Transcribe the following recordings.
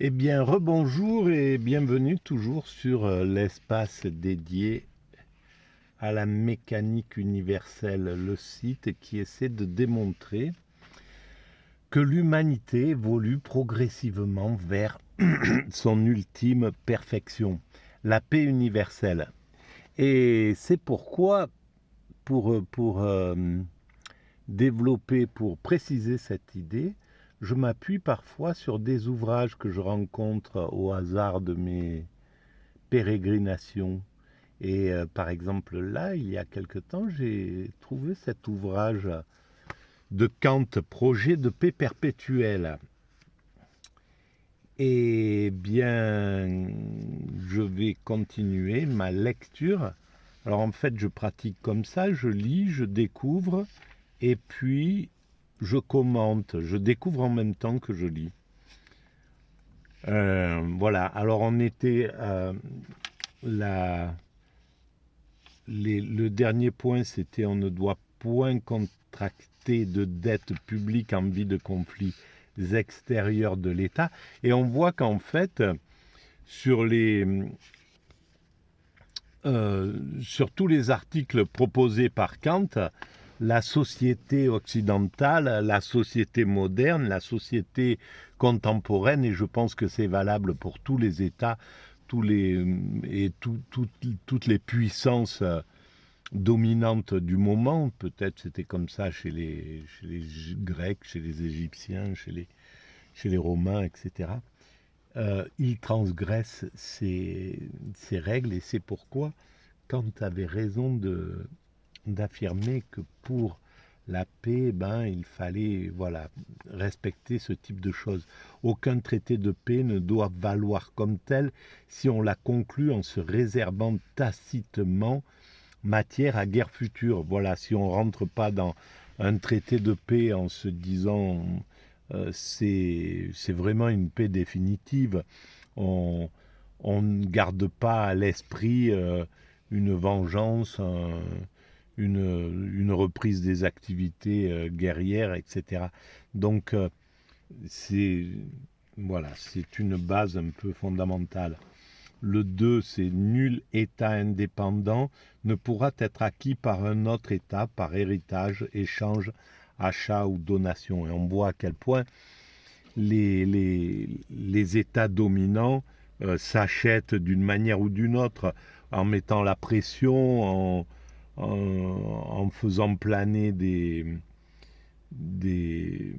Eh bien, rebonjour et bienvenue toujours sur l'espace dédié à la mécanique universelle, le site qui essaie de démontrer que l'humanité évolue progressivement vers son ultime perfection, la paix universelle. Et c'est pourquoi, pour développer, pour préciser cette idée, je m'appuie parfois sur des ouvrages que je rencontre au hasard de mes pérégrinations. Et par exemple, là, il y a quelque temps, j'ai trouvé cet ouvrage de Kant, Projet de paix perpétuelle. Et bien, je vais continuer ma lecture. Alors en fait, je pratique comme ça, je lis, je découvre, et puis je commente, je découvre en même temps que je lis. Voilà, alors on était la, le dernier point, c'était on ne doit point contracter de dette publique en vue de conflits extérieurs de l'État. Et on voit qu'en fait, sur sur tous les articles proposés par Kant, la société occidentale, la société moderne, la société contemporaine, et je pense que c'est valable pour tous les États, toutes les puissances dominante du moment. Peut-être c'était comme ça chez les Grecs, chez les Égyptiens, chez les Romains, etc. Il transgresse ces règles et c'est pourquoi Kant avait raison d'affirmer que pour la paix, ben, il fallait voilà, respecter ce type de choses. Aucun traité de paix ne doit valoir comme tel si on l'a conclu en se réservant tacitement matière à guerre future. Voilà, si on ne rentre pas dans un traité de paix en se disant c'est vraiment une paix définitive, on ne garde pas à l'esprit une vengeance, une reprise des activités guerrières, etc. Donc, c'est voilà, c'est une base un peu fondamentale. Le 2, c'est nul État indépendant ne pourra être acquis par un autre État par héritage, échange, achat ou donation. Et on voit à quel point les États dominants s'achètent d'une manière ou d'une autre en mettant la pression, en faisant planer des, des,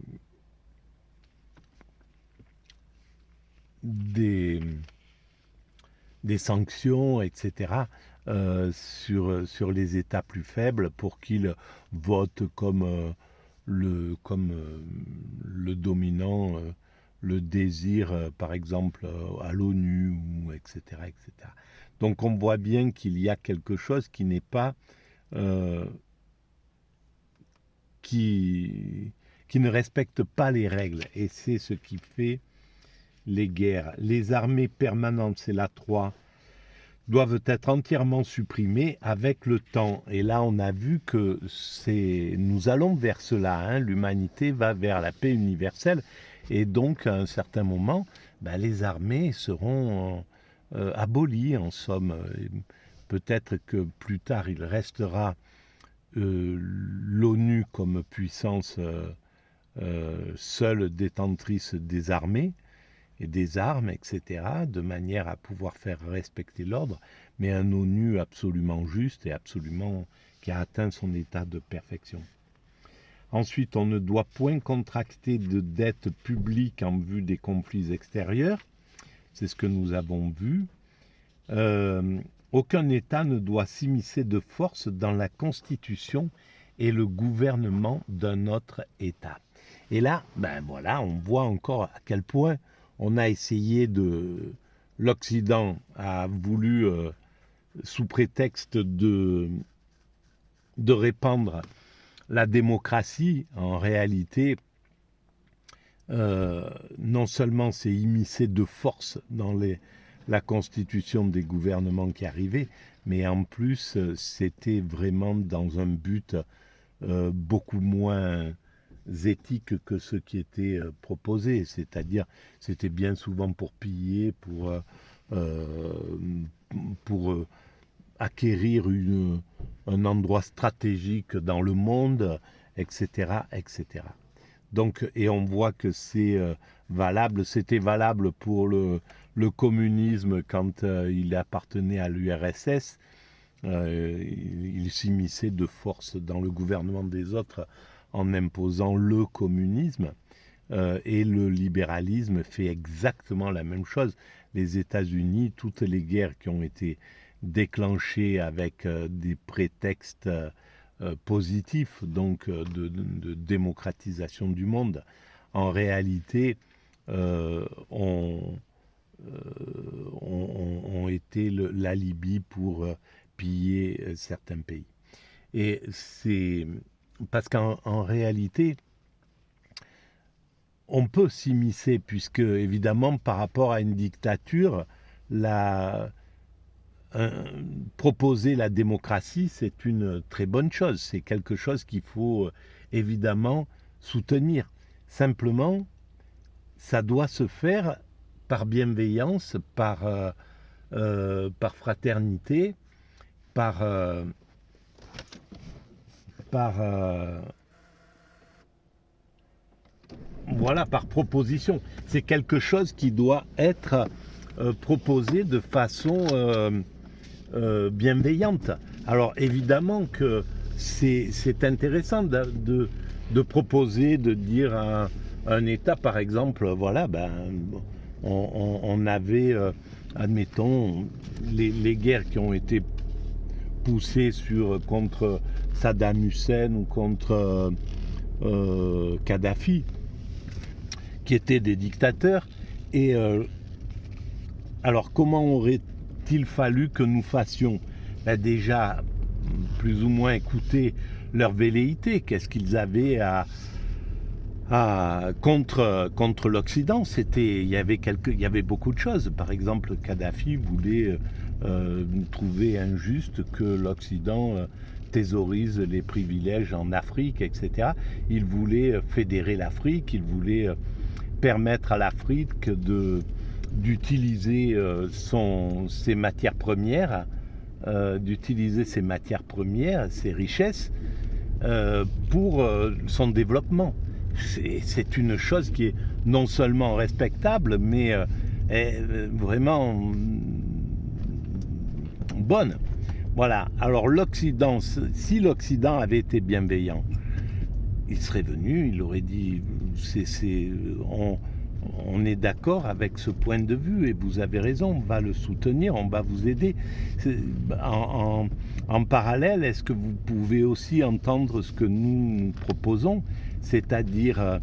des sanctions, etc., sur les États plus faibles pour qu'ils votent le dominant le désir, par exemple, à l'ONU, etc., etc. Donc on voit bien qu'il y a quelque chose qui n'est pas euh, qui ne respecte pas les règles. Et c'est ce qui fait les guerres. Les armées permanentes, c'est la 3, doivent être entièrement supprimées avec le temps. Et là, on a vu que nous allons vers cela. Hein. L'humanité va vers la paix universelle. Et donc, à un certain moment, ben, les armées seront abolies, en somme. Peut-être que plus tard, il restera l'ONU comme puissance seule détentrice des armées et des armes, etc., de manière à pouvoir faire respecter l'ordre, mais un ONU absolument juste et absolument qui a atteint son état de perfection. Ensuite, on ne doit point contracter de dette publique en vue des conflits extérieurs. C'est ce que nous avons vu. Euh, Aucun État ne doit s'immiscer de force dans la constitution et le gouvernement d'un autre État. Et là, ben voilà, on voit encore à quel point on a essayé de... L'Occident a voulu, sous prétexte de répandre la démocratie, en réalité, non seulement s'est immiscé de force dans la constitution des gouvernements qui arrivaient, mais en plus, c'était vraiment dans un but beaucoup moins éthiques que ceux qui étaient proposés, c'est-à-dire c'était bien souvent pour piller, pour acquérir un endroit stratégique dans le monde, etc., etc. Donc, et on voit que c'est valable, c'était valable pour le communisme quand il appartenait à l'URSS. Il s'immisçait de force dans le gouvernement des autres en imposant le communisme. Et le libéralisme fait exactement la même chose. Les États-Unis, toutes les guerres qui ont été déclenchées avec des prétextes positifs, donc de démocratisation du monde, en réalité ont été l'alibi pour piller certains pays. Et c'est parce qu'en réalité, on peut s'immiscer, puisque évidemment, par rapport à une dictature, proposer la démocratie, c'est une très bonne chose. C'est quelque chose qu'il faut évidemment soutenir. Simplement, ça doit se faire par bienveillance, par fraternité, voilà, par proposition. C'est quelque chose qui doit être proposé de façon bienveillante. Alors évidemment que c'est intéressant de proposer, de dire à un État, par exemple, voilà, on avait, admettons, les guerres qui ont été poussées contre Saddam Hussein ou contre Kadhafi, qui étaient des dictateurs. Et alors comment aurait-il fallu que nous fassions déjà plus ou moins écouter leur velléité, qu'est-ce qu'ils avaient contre l'Occident. Il y avait beaucoup de choses. Par exemple, Kadhafi voulait trouver injuste que l'Occident thésaurise les privilèges en Afrique, etc. Il voulait fédérer l'Afrique, il voulait permettre à l'Afrique d'utiliser ses matières premières, ses richesses, pour son développement. C'est une chose qui est non seulement respectable, mais est vraiment bonne. Voilà. Alors l'Occident, si l'Occident avait été bienveillant, il serait venu, il aurait dit, on est d'accord avec ce point de vue et vous avez raison, on va le soutenir, on va vous aider. En parallèle, est-ce que vous pouvez aussi entendre ce que nous proposons, c'est-à-dire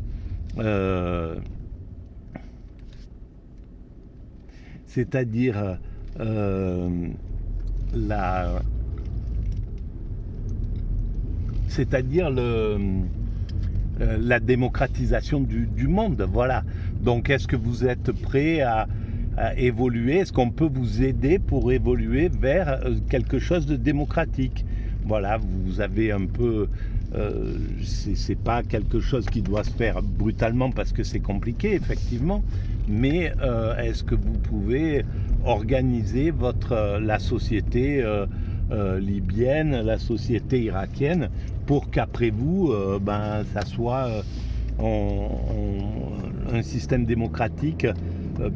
la démocratisation du monde, voilà. Donc est-ce que vous êtes prêt à évoluer? Est-ce qu'on peut vous aider pour évoluer vers quelque chose de démocratique? Voilà, vous avez un peu... c'est pas quelque chose qui doit se faire brutalement parce que c'est compliqué, effectivement, mais est-ce que vous pouvez organiser la société libyenne, la société irakienne, pour qu'après vous, ça soit un système démocratique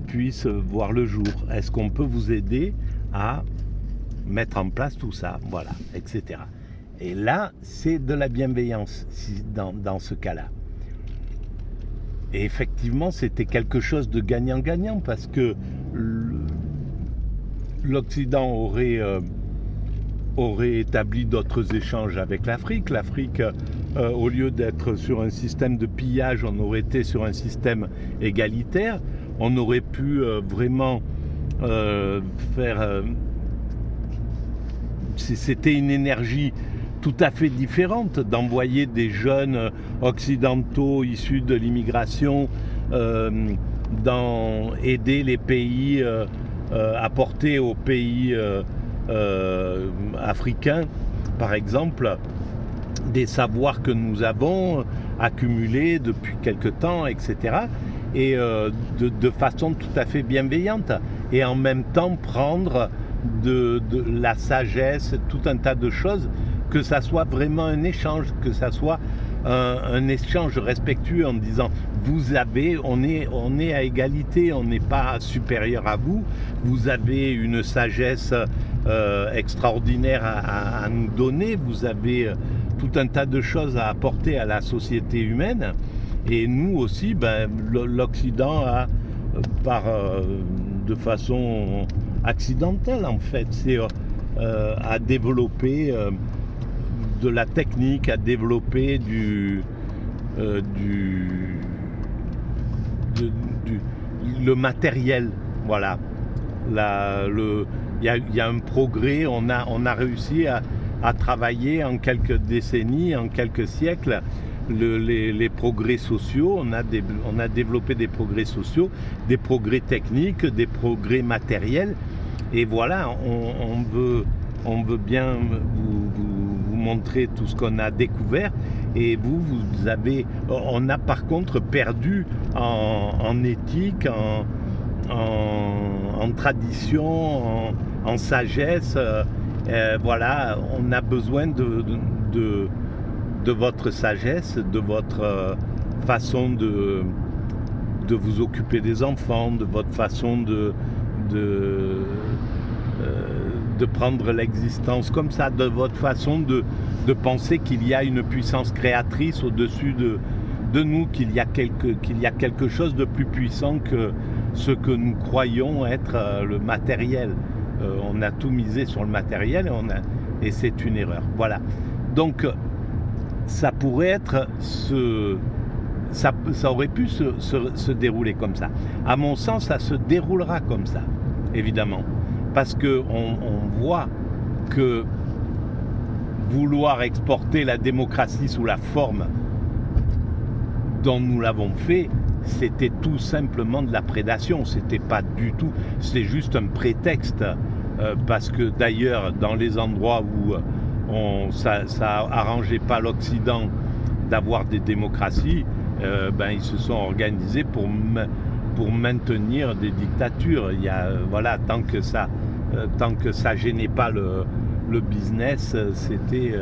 puisse voir le jour? Est-ce qu'on peut vous aider à mettre en place tout ça, voilà, etc. Et là, c'est de la bienveillance dans ce cas-là. Et effectivement, c'était quelque chose de gagnant-gagnant parce que l'Occident aurait établi d'autres échanges avec l'Afrique. L'Afrique, au lieu d'être sur un système de pillage, on aurait été sur un système égalitaire. On aurait pu vraiment faire... c'était une énergie tout à fait différente d'envoyer des jeunes occidentaux issus de l'immigration aider les pays, apporter aux pays africains, par exemple, des savoirs que nous avons accumulés depuis quelque temps, etc. Et de façon tout à fait bienveillante. Et en même temps prendre de la sagesse, tout un tas de choses, que ça soit vraiment un échange, que ça soit un échange respectueux en disant on est à égalité, on n'est pas supérieur à vous, vous avez une sagesse extraordinaire à nous donner, vous avez tout un tas de choses à apporter à la société humaine, et nous aussi, l'Occident a de façon accidentelle en fait, c'est à développer de la technique, à développer le matériel, voilà. Il y a un progrès, on a réussi à travailler en quelques décennies, en quelques siècles, les progrès sociaux, on a développé des progrès sociaux, des progrès techniques, des progrès matériels, et voilà, on veut bien vous montrer tout ce qu'on a découvert, et on a par contre perdu en éthique, en tradition, en sagesse. Voilà, on a besoin de votre sagesse, de votre façon de vous occuper des enfants, de votre façon de prendre l'existence comme ça, de votre façon de penser qu'il y a une puissance créatrice au-dessus de nous, qu'il y a quelque chose de plus puissant que ce que nous croyons être le matériel. On a tout misé sur le matériel et c'est une erreur. Voilà. Donc ça pourrait être ça aurait pu se dérouler comme ça. À mon sens, ça se déroulera comme ça, évidemment. Parce qu'on voit que vouloir exporter la démocratie sous la forme dont nous l'avons fait, c'était tout simplement de la prédation. C'était pas du tout, c'est juste un prétexte. Parce que d'ailleurs, dans les endroits où ça arrangeait pas l'Occident d'avoir des démocraties, ils se sont organisés pour maintenir des dictatures. Voilà, tant que ça gênait pas le business, c'était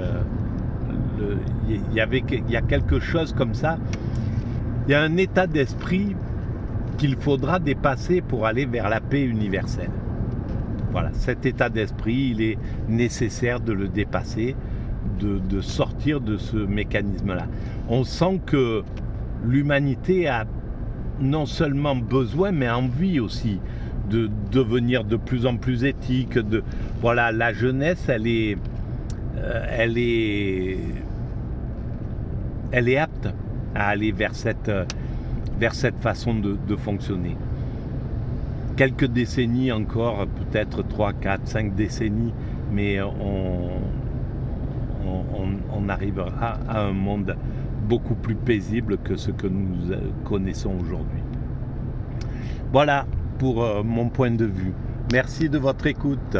il y a quelque chose comme ça. Il y a un état d'esprit qu'il faudra dépasser pour aller vers la paix universelle. Voilà, cet état d'esprit, il est nécessaire de le dépasser, de sortir de ce mécanisme-là. On sent que l'humanité a non seulement besoin, mais envie aussi de devenir de plus en plus éthique. Voilà, la jeunesse, elle est apte à aller vers cette façon de fonctionner. Quelques décennies encore, peut-être 3, 4, 5 décennies, mais on arrivera à un monde beaucoup plus paisible que ce que nous connaissons aujourd'hui. Voilà pour mon point de vue. Merci de votre écoute.